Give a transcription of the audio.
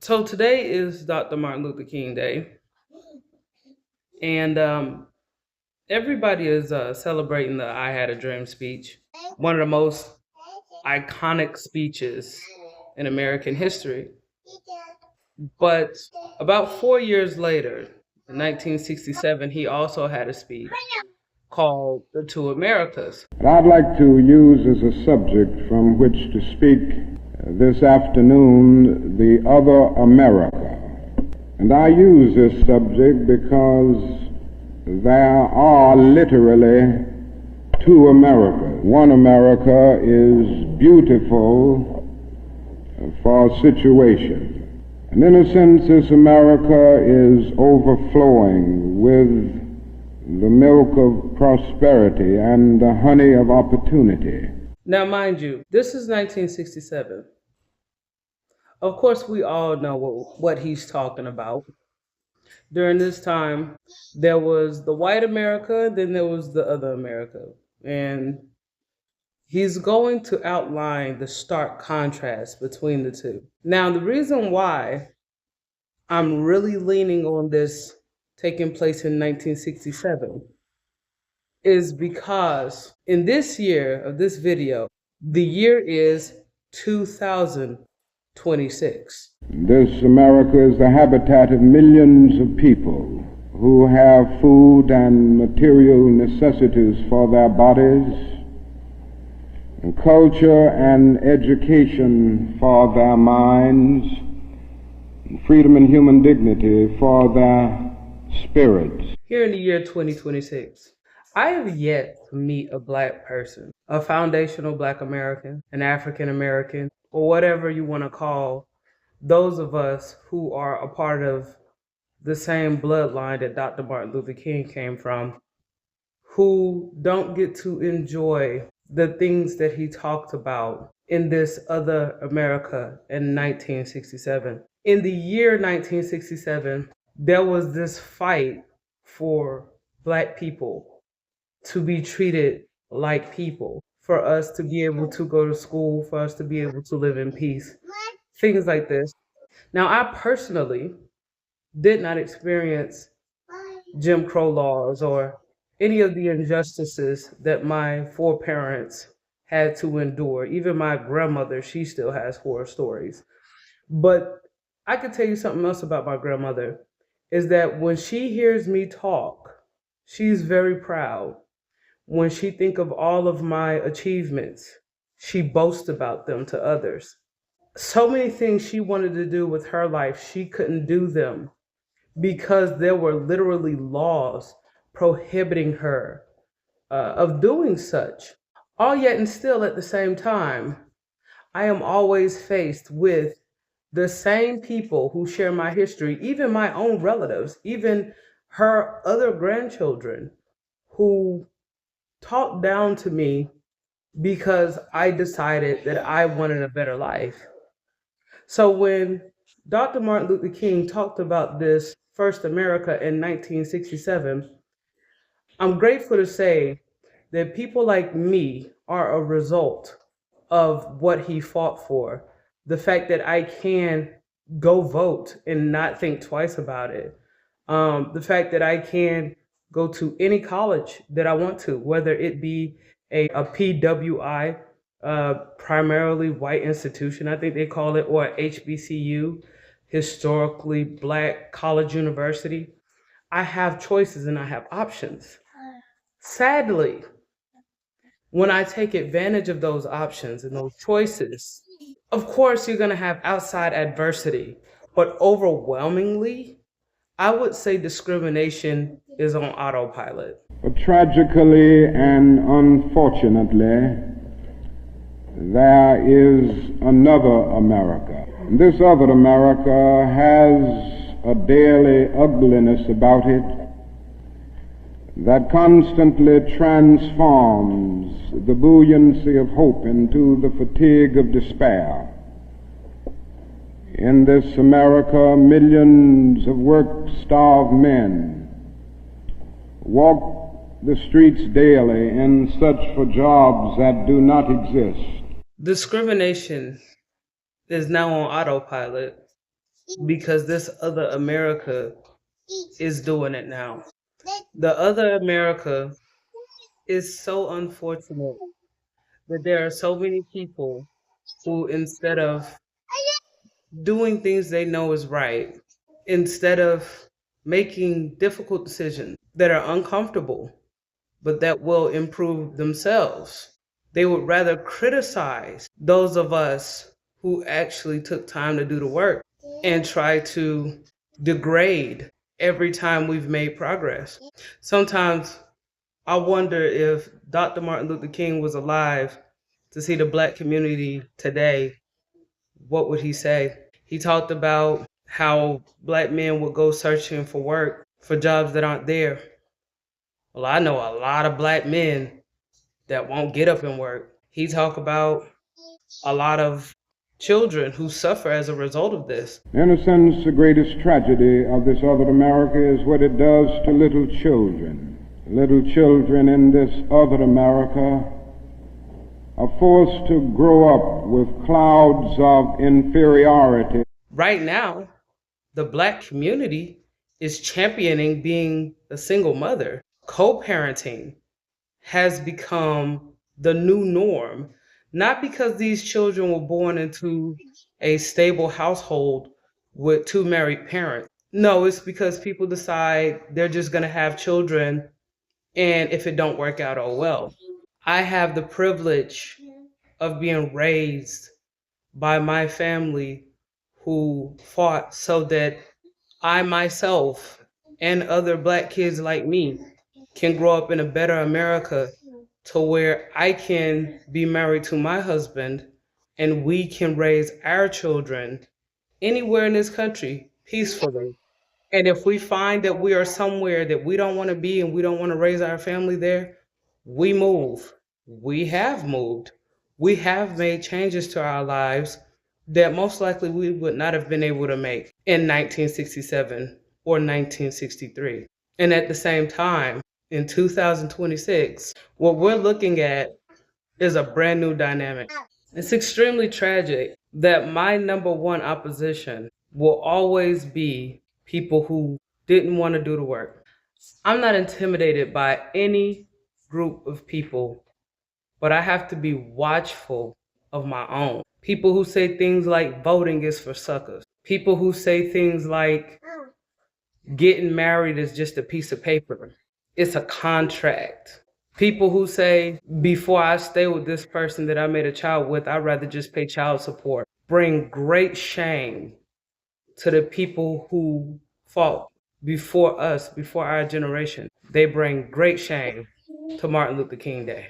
So today is Dr. Martin Luther King Day, and everybody is celebrating the "I Had a Dream" speech, one of the most iconic speeches in American history. But about 4 years later, in 1967, he also had a speech called "The Two Americas." And I'd like to use as a subject from which to speak this afternoon the other America. And I use this subject because there are literally two Americas. One America is beautiful for situation. And in a sense, this America is overflowing with the milk of prosperity and the honey of opportunity. Now, mind you, this is 1967. Of course, we all know what he's talking about. During this time, there was the white America, then there was the other America. And he's going to outline the stark contrast between the two. Now, the reason why I'm really leaning on this taking place in 1967 is because in this year of this video, the year is 2026. This America is the habitat of millions of people who have food and material necessities for their bodies, and culture and education for their minds, and freedom and human dignity for their spirits. Here in the year 2026, I have yet to meet a Black person, a foundational Black American, an African American, or whatever you want to call those of us who are a part of the same bloodline that Dr. Martin Luther King came from, who don't get to enjoy the things that he talked about in this other America in 1967. In the year 1967, there was this fight for Black people to be treated like people, for us to be able to go to school, for us to be able to live in peace, things like this. Now, I personally did not experience Jim Crow laws or any of the injustices that my foreparents had to endure. Even my grandmother, she still has horror stories. But I can tell you something else about my grandmother, is that when she hears me talk, she's very proud. When she think of all of my achievements, she boasts about them to others. So many things she wanted to do with her life, she couldn't do them because there were literally laws prohibiting her of doing such. All yet and still at the same time, I am always faced with the same people who share my history, even my own relatives, even her other grandchildren, who talk down to me because I decided that I wanted a better life. So when Dr. Martin Luther King talked about this first America in 1967, I'm grateful to say that people like me are a result of what he fought for. The fact that I can go vote and not think twice about it. The fact that I can go to any college that I want to, whether it be a PWI, primarily white institution, I think they call it, or HBCU, historically Black college university. I have choices and I have options. Sadly, when I take advantage of those options and those choices, of course, you're going to have outside adversity, but overwhelmingly, I would say discrimination is on autopilot. But tragically and unfortunately, there is another America. And this other America has a daily ugliness about it that constantly transforms the buoyancy of hope into the fatigue of despair. In this America, millions of work-starved men walk the streets daily in search for jobs that do not exist. Discrimination is now on autopilot. because this other America is doing it now. The other America is so unfortunate that there are so many people who, instead of doing things they know is right, instead of making difficult decisions that are uncomfortable, but that will improve themselves, they would rather criticize those of us who actually took time to do the work and try to degrade every time we've made progress. Sometimes I wonder if Dr. Martin Luther King was alive to see the Black community today, what would he say? He talked about how Black men would go searching for work for jobs that aren't there. Well, I know a lot of Black men that won't get up and work. He talked about a lot of children who suffer as a result of this. In a sense, the greatest tragedy of this other America is what it does to little children. Little children in this other America are forced to grow up with clouds of inferiority. Right now, the Black community is championing being a single mother. Co-parenting has become the new norm, not because these children were born into a stable household with two married parents. No, it's because people decide they're just going to have children, and if it don't work out, oh well. I have the privilege of being raised by my family who fought so that I myself and other Black kids like me can grow up in a better America, to where I can be married to my husband and we can raise our children anywhere in this country peacefully. And if we find that we are somewhere that we don't want to be and we don't want to raise our family there, we move. We have moved. We have made changes to our lives that most likely we would not have been able to make in 1967 or 1963. And at the same time, in 2026, what we're looking at is a brand new dynamic. It's extremely tragic that my number one opposition will always be people who didn't want to do the work. I'm not intimidated by any group of people, but I have to be watchful of my own. People who say things like voting is for suckers. People who say things like getting married is just a piece of paper. It's a contract. People who say, before I stay with this person that I made a child with, I'd rather just pay child support, bring great shame to the people who fought before us, before our generation. They bring great shame to Martin Luther King Day.